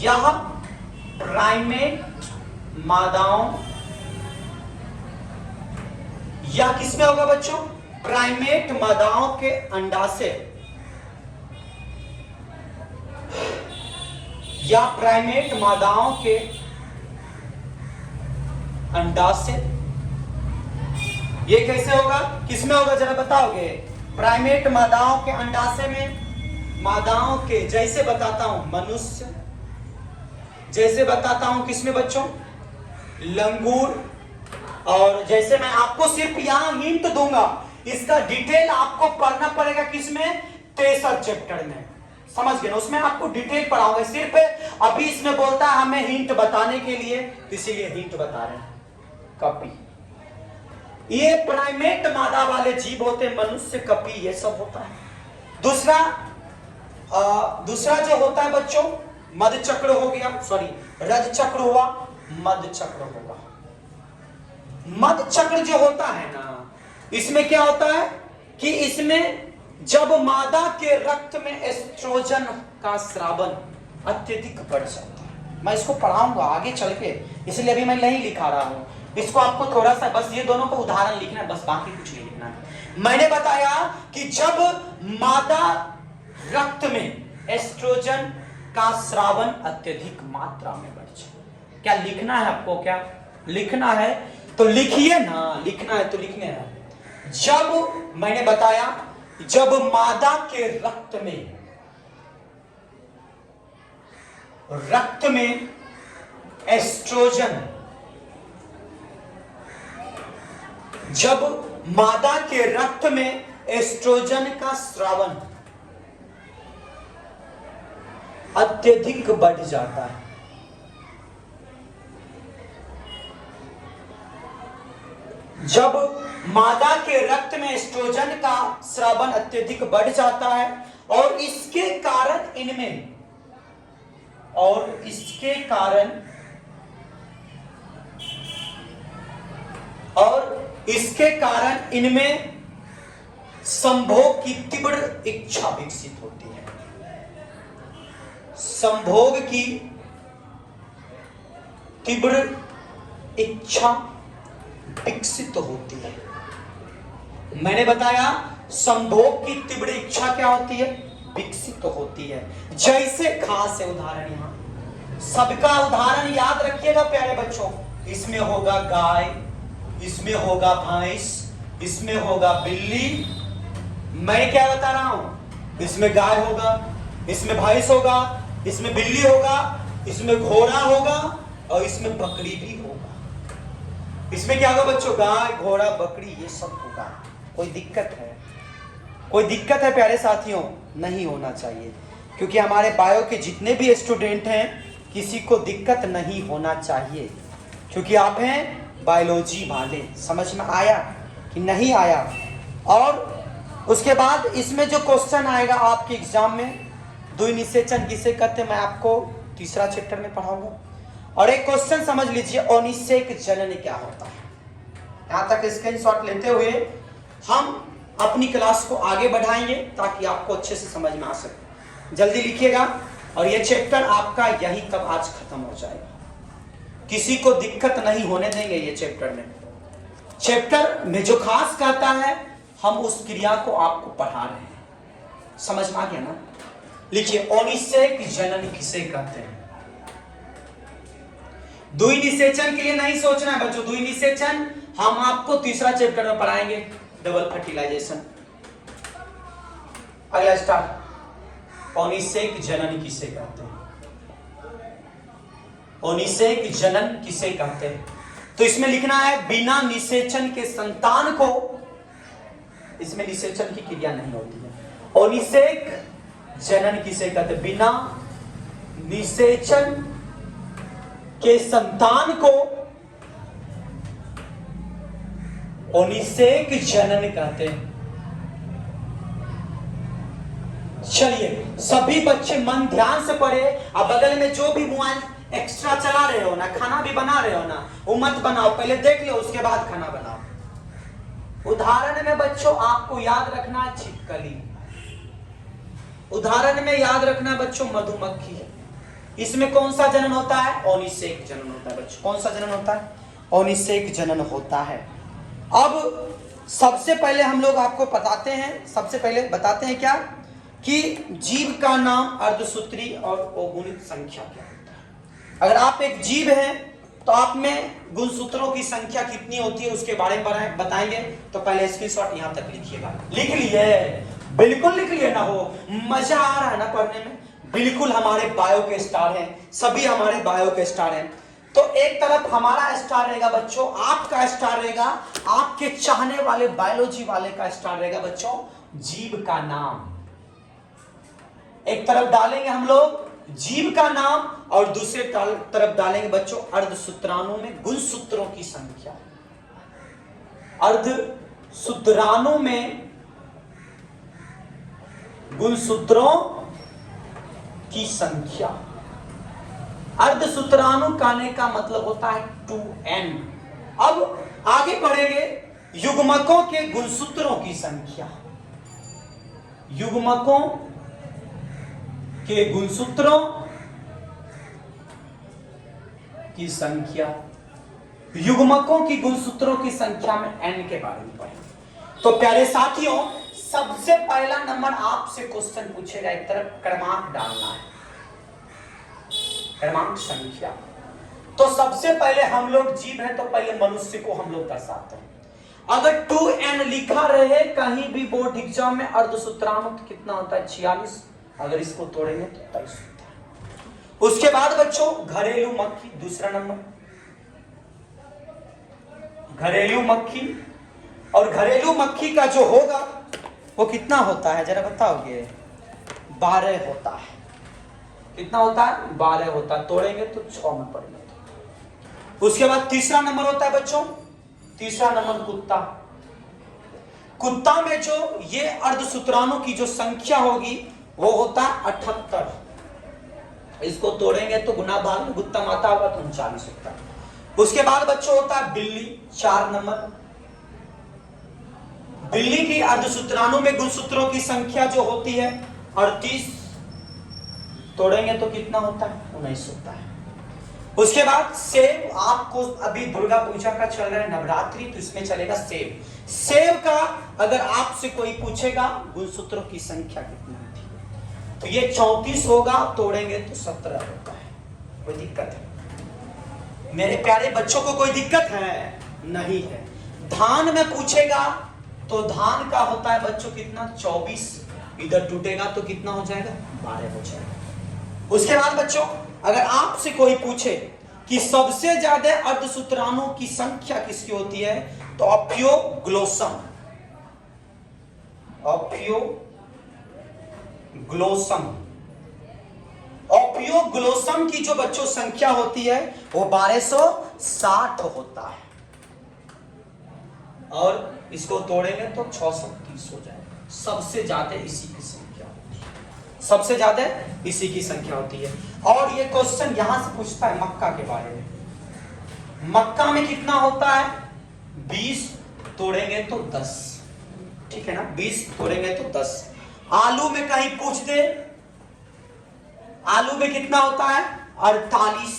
यह प्राइमेट मादाओं, या किसमें होगा बच्चों, प्राइमेट मादाओं के अंडाशय, या प्राइमेट मादाओं के अंडाशय। ये कैसे होगा, किसमें होगा जरा बताओगे। प्राइमेट मादाओं के अंडाशय में, मादाओं के, जैसे बताता हूं मनुष्य, जैसे बताता हूं किसमें बच्चों, लंगूर। और जैसे मैं आपको सिर्फ यहां हिंट दूंगा, इसका डिटेल आपको पढ़ना पड़ेगा किसमें, 63 चैप्टर में, समझ गए ना। उसमें आपको डिटेल पढ़ाऊंगा, सिर्फ अभी इसमें बोलता है हमें हिंट बताने के लिए, इसीलिए हिंट बता रहे हैं। कपी, ये प्राइमेट मादा वाले जीव होते हैं, मनुष्य, कपी, ये सब होता है। दूसरा जो होता है बच्चों, मध चक्र हो गया, सॉरी रज चक्र हुआ, मध चक्र होगा। मध चक्र जो होता है ना, इसमें क्या होता है कि इसमें जब मादा के रक्त में एस्ट्रोजन का स्रावन अत्यधिक बढ़ जाता है। मैं इसको पढ़ाऊंगा आगे चल के, इसलिए अभी मैं नहीं लिखा रहा हूं। इसको आपको थोड़ा सा बस ये दोनों को उदाहरण लिखना है, बस बाकी कुछ नहीं लिखना है। मैंने बताया कि जब मादा रक्त में एस्ट्रोजन का स्रावन अत्यधिक मात्रा में बढ़ जाए। क्या लिखना है आपको, क्या लिखना है तो लिखिए ना, लिखना है तो लिखने है। जब मैंने बताया, जब मादा के रक्त में एस्ट्रोजन, जब मादा के रक्त में एस्ट्रोजन का स्रावन अत्यधिक बढ़ जाता है, जब मादा के रक्त में एस्ट्रोजन का स्रावन अत्यधिक बढ़ जाता है और इसके कारण इनमें संभोग की तीव्र इच्छा विकसित होती है। संभोग की तीव्र इच्छा विकसित होती है। मैंने बताया संभोग की तीव्र इच्छा क्या होती है, विकसित होती है। जैसे खास है उदाहरण, यहां सबका उदाहरण याद रखिएगा प्यारे बच्चों। इसमें होगा गाय, इसमें होगा भैंस, इसमें होगा बिल्ली। मैं क्या बता रहा हूं, इसमें गाय होगा, इसमें भैंस होगा, इसमें बिल्ली होगा, इसमें घोड़ा होगा और इसमें बकरी भी होगा। इसमें क्या होगा बच्चों? गाय, घोड़ा, बकरी, ये सब होगा। कोई दिक्कत है? कोई दिक्कत है प्यारे साथियों? नहीं होना चाहिए, क्योंकि हमारे बायो के जितने भी स्टूडेंट हैं किसी को दिक्कत नहीं होना चाहिए, क्योंकि आप हैं बायोलॉजी वाले। समझ में आया कि नहीं आया? और उसके बाद इसमें जो क्वेश्चन आएगा आपके एग्जाम में, द्वि निषेचन किसे कहते हैं, मैं आपको तीसरा चैप्टर में पढ़ाऊंगा। और एक क्वेश्चन समझ लीजिए, अनिषेक जनन क्या होता है। यहां तक स्क्रीनशॉट लेते हुए हम अपनी क्लास को आगे बढ़ाएंगे ताकि आपको अच्छे से समझ में आ सके। जल्दी लिखिएगा, और ये चैप्टर आपका यही तब आज खत्म हो जाएगा। किसी को दिक्कत नहीं होने देंगे ये चैप्टर में। चैप्टर में जो खास कहता है, हम उस क्रिया को आपको पढ़ा रहे हैं। समझ में आ गया ना? लिखिए, अनिषेक जनन किसे कहते हैं। द्वि निषेचन के लिए नहीं सोचना है बच्चों, द्वि निषेचन हम आपको तीसरा चैप्टर में पढ़ाएंगे, डबल फर्टिलाइजेशन। अगला स्टार्ट, अनिषेक जनन किसे कहते हैं। अनिषेक जनन किसे कहते हैं? तो इसमें लिखना है, बिना निषेचन के संतान को, इसमें निषेचन की क्रिया नहीं होती है। अनिषेक जनन किसे कहते हैं? बिना निषेचन के संतान को अनिषेक जनन कहते हैं। चलिए सभी बच्चे मन ध्यान से पढ़े। अब बगल में जो भी मोबाइल एक्स्ट्रा चला रहे हो ना, खाना भी बना रहे हो ना, वो मत बनाओ, पहले देख लो उसके बाद खाना बनाओ। उदाहरण में बच्चों आपको याद रखना है छिपकली, उदाहरण में याद रखना बच्चों मधुमक्खी। इसमें कौन सा जनन होता है? अनिषेक जनन होता है बच्चों। कौन सा जनन होता है? अनिषेक जनन होता है। अब सबसे पहले हम लोग आपको बताते हैं, सबसे पहले बताते हैं क्या कि जीव का नाम, अर्धसूत्री और अगुणित संख्या क्या होता है। अगर आप एक जीव हैं तो आप में गुणसूत्रों की संख्या कितनी होती है उसके बारे में बताएंगे। तो पहले स्क्रीनशॉट यहां तक लिखिएगा। लिख लिए? बिल्कुल लिख लिए ना हो? मजा आ रहा है ना पढ़ने में? बिल्कुल हमारे बायो के स्टार हैं, सभी हमारे बायो के स्टार हैं। तो एक तरफ हमारा स्टार रहेगा बच्चों, आपका स्टार रहेगा, आपके चाहने वाले बायोलॉजी वाले का स्टार रहेगा बच्चों जीव का नाम। एक तरफ डालेंगे हम लोग जीव का नाम और दूसरे तरफ डालेंगे बच्चों अर्धसूत्राणु में गुणसूत्रों की संख्या। अर्धसूत्राणु में गुणसूत्रों की संख्या। अर्धसूत्राणु कहने का मतलब होता है 2n। अब आगे बढ़ेंगे, युग्मकों के गुणसूत्रों की संख्या। युग्मकों के गुणसूत्रों की संख्या। युग्मकों की गुणसूत्रों की संख्या में n के बारे में पढ़ेंगे। तो प्यारे साथियों, सबसे पहला नंबर आपसे क्वेश्चन पूछेगा, एक तरफ क्रमांक डालना है, क्रमांक संख्या। तो सबसे पहले हम लोग जीव हैं तो पहले मनुष्य को हम लोग दर्शाते हैं। अगर 2n लिखा रहे कहीं भी बोर्ड एग्जाम में, अर्धसूत्राणु तो कितना होता है? 46। अगर इसको तोड़ेंगे तो 23 होता है। उसके बाद बच्चों घरेलू मक्खी, दूसरा नंबर घरेलू मक्खी। और घरेलू मक्खी का जो होगा वो कितना होता है जरा बताओगे? 12 होता है। कितना होता है? 12 होता है। तोड़ेंगे तो 6 में पड़ेगा। उसके बाद तीसरा नंबर होता है बच्चों, तीसरा नंबर कुत्ता। कुत्ता में जो ये अर्धसूत्राणु की जो संख्या होगी वो होता है 78। इसको तोड़ेंगे तो गुना भाग में गुत्ता माता होगा तो 39 होता है। उसके बाद बच्चों होता है बिल्ली, 4 नंबर। बिल्ली की अर्धसूत्राणु में गुणसूत्रों की संख्या जो होती है 38। तोड़ेंगे तो कितना होता है? 19 होता है। उसके बाद सेब, आपको अभी दुर्गा पूजा का चल रहा है नवरात्रि, तो इसमें चलेगा सेब। सेब का अगर आपसे कोई पूछेगा गुणसूत्रों की संख्या कितनी होती है तो ये 34 होगा, तोड़ेंगे तो 17 होता है। कोई दिक्कत है मेरे प्यारे बच्चों को? कोई दिक्कत है? नहीं है। धान में पूछेगा तो धान का होता है बच्चों कितना? 24। इधर टूटेगा तो कितना हो जाएगा? 12 हो जाएगा। उसके बाद बच्चों अगर आपसे कोई पूछे कि सबसे ज्यादा अर्धसूत्राणु की संख्या किसकी होती है, तो अपियोग्लोसम, अपियोग्लोसम, ओपियोग्लोसम की जो बच्चों संख्या होती है वो 1260 होता है, और इसको तोड़ेंगे तो 630 हो जाएगा। सबसे ज्यादा इसी की संख्या होती है, सबसे ज्यादा इसी की संख्या होती है। और ये क्वेश्चन यहां से पूछता है मक्का के बारे में। मक्का में कितना होता है, 20 तोड़ेंगे तो 10, ठीक है ना, 20 तोड़ेंगे तो 10। आलू में कहीं पूछ दे, आलू में कितना होता है, 48,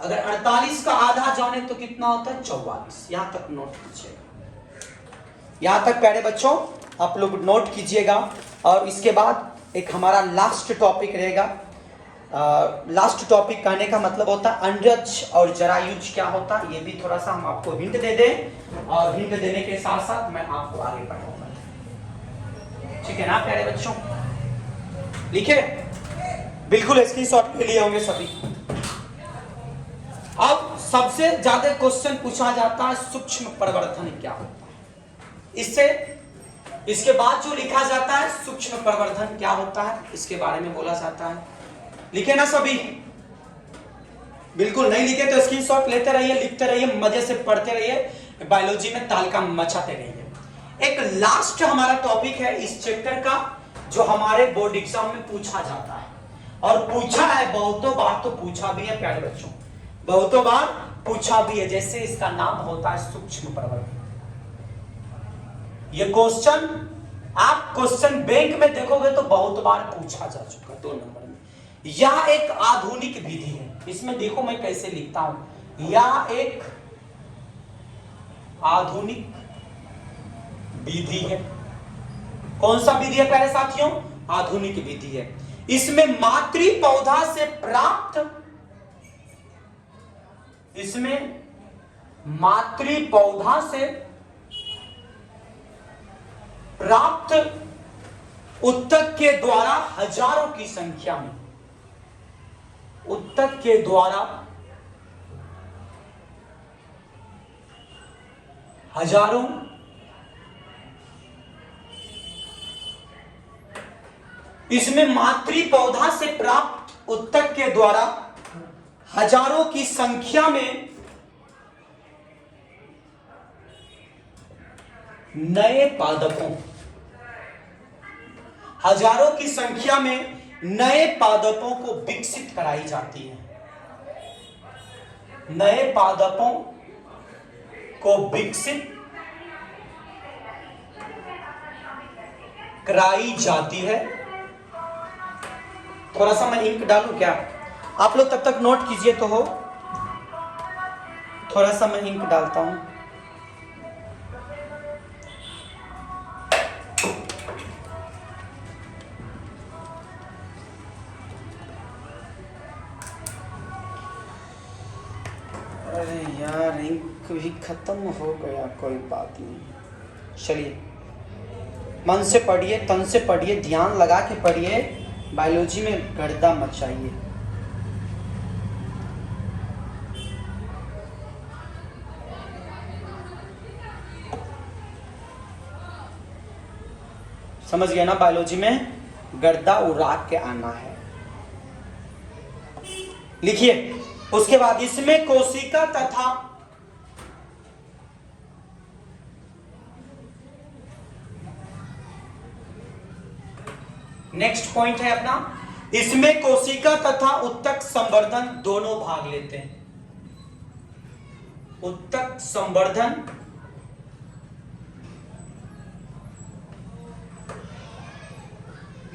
अगर 48 का आधा जाने तो कितना होता है, 44। यहां तक नोट कीजिएगा, यहां तक प्यारे बच्चों आप लोग नोट कीजिएगा। और इसके बाद एक हमारा लास्ट टॉपिक रहेगा। लास्ट टॉपिक कहने का मतलब होता है अंडज और जरायुज क्या होता है, ये भी थोड़ा सा हम आपको हिंट दे दें, और हिंट देने के साथ साथ मैं आपको आगे पढ़ाऊंगा, ठीक है ना प्यारे बच्चों। लिखे, बिल्कुल स्क्रीनशॉट ले लिए होंगे सभी। अब सबसे ज्यादा क्वेश्चन पूछा जाता है सूक्ष्म प्रवर्धन क्या होता है, इसके बाद जो लिखा जाता है सूक्ष्म प्रवर्धन क्या होता है, इसके बारे में बोला जाता है। लिखे ना सभी, बिल्कुल नहीं लिखे तो स्क्रीनशॉट लेते रहिए, लिखते रहिए, मजे से पढ़ते रहिए, बायोलॉजी में तालका मचाते रहिए। एक लास्ट हमारा टॉपिक है इस चैप्टर का जो हमारे बोर्ड एग्जाम में पूछा जाता है, और पूछा है बहुतों बार, तो पूछा भी है प्यारे बच्चों, बहुतों बार पूछा भी है। जैसे इसका नाम होता है सूक्ष्म प्रवर्धन। ये क्वेश्चन आप क्वेश्चन बैंक में देखोगे तो बहुत बार पूछा जा चुका 2 नंबर में। यह एक आधुनिक विधि है, इसमें देखो मैं कैसे लिखता हूं, यह एक आधुनिक विधि है। कौन सा विधि है प्यारे साथियों, आधुनिक विधि है। इसमें मातृ पौधा से प्राप्त, इसमें मातृ पौधा से प्राप्त उत्तक के द्वारा हजारों की संख्या में, उत्तक के द्वारा हजारों इसमें मातृ पौधा से प्राप्त उत्तक के द्वारा हजारों की संख्या में नए पादपों, हजारों की संख्या में नए पादपों को विकसित कराई जाती है, नए पादपों को विकसित कराई जाती है। थोड़ा सा मैं इंक डालूं क्या, आप लोग तब तक नोट कीजिए तो हो, थोड़ा सा मैं इंक डालता हूं। अरे यार इंक भी खत्म हो गया, कोई बात नहीं, चलिए मन से पढ़िए, तन से पढ़िए, ध्यान लगा के पढ़िए, बायोलॉजी में गर्दा मचाइए। समझ गया ना, बायोलॉजी में गर्दा उड़ा के आना है। लिखिए, उसके बाद इसमें कोशिका तथा नेक्स्ट पॉइंट है अपना, इसमें कोशिका तथा उत्तक संवर्धन दोनों भाग लेते हैं। उत्तक संवर्धन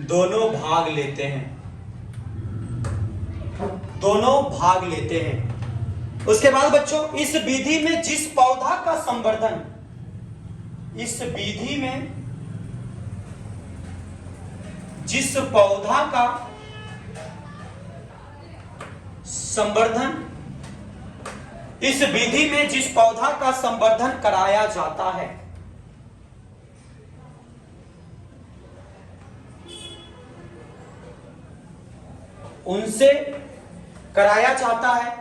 दोनों भाग लेते हैं, दोनों भाग लेते हैं। उसके बाद बच्चों इस विधि में जिस पौधा का संवर्धन, इस विधि में जिस पौधा का संवर्धन, इस विधि में जिस पौधा का संवर्धन कराया जाता है उनसे कराया जाता है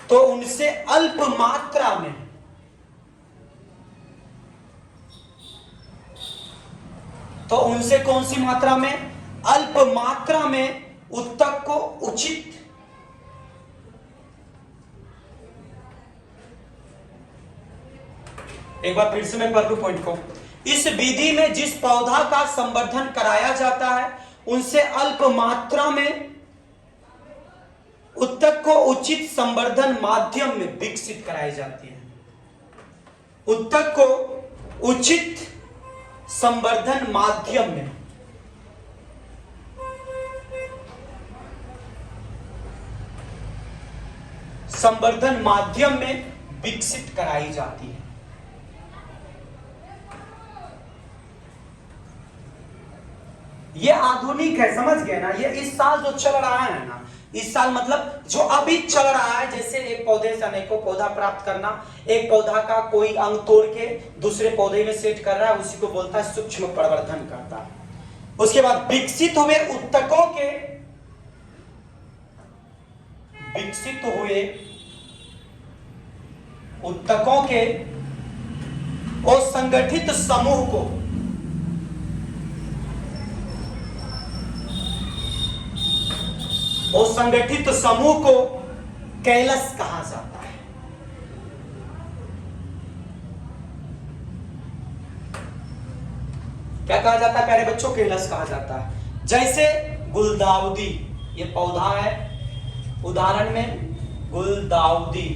तो उनसे अल्प मात्रा में, तो उनसे कौन सी मात्रा में? अल्प मात्रा में उत्तक को उचित, एक बार फिर से मैं पढ़ लूं पॉइंट को। इस विधि में जिस पौधा का संवर्धन कराया जाता है उनसे अल्प मात्रा में उत्तक को उचित संवर्धन माध्यम में विकसित कराई जाती है। उत्तक को उचित संवर्धन माध्यम में, संवर्धन माध्यम में विकसित कराई जाती है। ये आधुनिक है, समझ गए ना? ये इस साल जो चल रहा है ना, इस साल मतलब जो अभी चल रहा है, जैसे एक पौधे से अनेकों पौधा प्राप्त करना, एक पौधा का कोई अंग तोड़ के दूसरे पौधे में सेट कर रहा है, उसी को बोलता है सूक्ष्म प्रवर्धन करता है। उसके बाद विकसित हुए उत्तकों के, विकसित हुए उत्तकों के और संगठित समूह को और संगठित समूह को कैलस कहा जाता है। क्या कहा जाता है प्यारे बच्चों? कैलस कहा जाता है। जैसे गुलदाउदी, ये पौधा है, उदाहरण में गुलदाउदी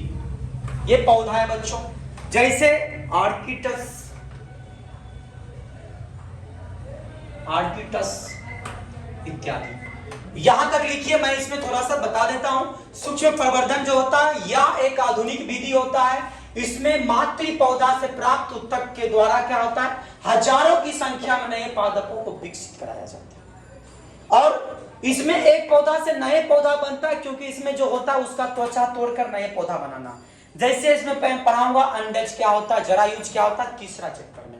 ये पौधा है बच्चों। जैसे आर्किटस, आर्किटस इत्यादि। यहां तक लिखिए, मैं इसमें थोड़ा सा बता देता हूं। सूक्ष्म प्रवर्धन जो होता है या एक आधुनिक विधि होता है, इसमें मातृ पौधा से प्राप्त उत्तक के द्वारा क्या होता है, हजारों की संख्या में नए पादपों को विकसित कराया जाता है। और इसमें एक पौधा से नए पौधा बनता है, क्योंकि इसमें जो होता है उसका त्वचा तोड़कर नए पौधा बनाना। जैसे इसमें पढ़ाऊंगा अंडज क्या होता है, जरायुज क्या होता है, तीसरा चैप्टर में।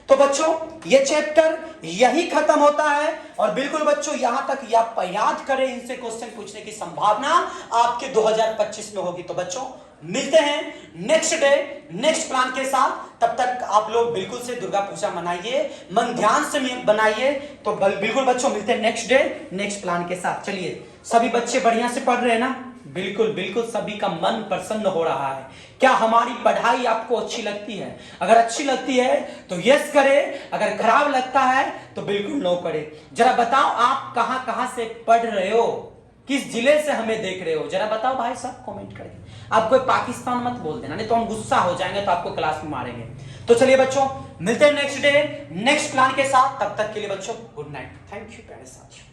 तो बच्चों ये चैप्टर यही खत्म होता है। और बिल्कुल बच्चों यहां तक याद करें, इनसे क्वेश्चन पूछने की संभावना आपके 2025 में होगी। तो बच्चों मिलते हैं नेक्स्ट डे नेक्स्ट प्लान के साथ। तब तक आप लोग बिल्कुल से दुर्गा पूजा मनाइए, मन ध्यान से बनाइए। तो बिल्कुल बच्चों मिलते हैं नेक्स्ट डे नेक्स्ट प्लान के साथ। चलिए, सभी बच्चे बढ़िया से पढ़ रहे हैं ना? बिल्कुल बिल्कुल सभी का मन प्रसन्न हो रहा है। क्या हमारी पढ़ाई आपको अच्छी लगती है? अगर अच्छी लगती है तो यस करें, अगर खराब लगता है तो बिल्कुल नो करें। जरा बताओ आप कहां कहां से पढ़ रहे हो, किस जिले से हमें देख रहे हो, जरा बताओ भाई साहब कमेंट करके। आप कोई पाकिस्तान मत बोल देना, नहीं तो हम गुस्सा हो जाएंगे तो आपको क्लास में मारेंगे। तो चलिए बच्चों मिलते हैं नेक्स्ट डे नेक्स्ट प्लान के साथ। तब तक के लिए बच्चों गुड नाइट। थैंक यू प्यारे साथियों।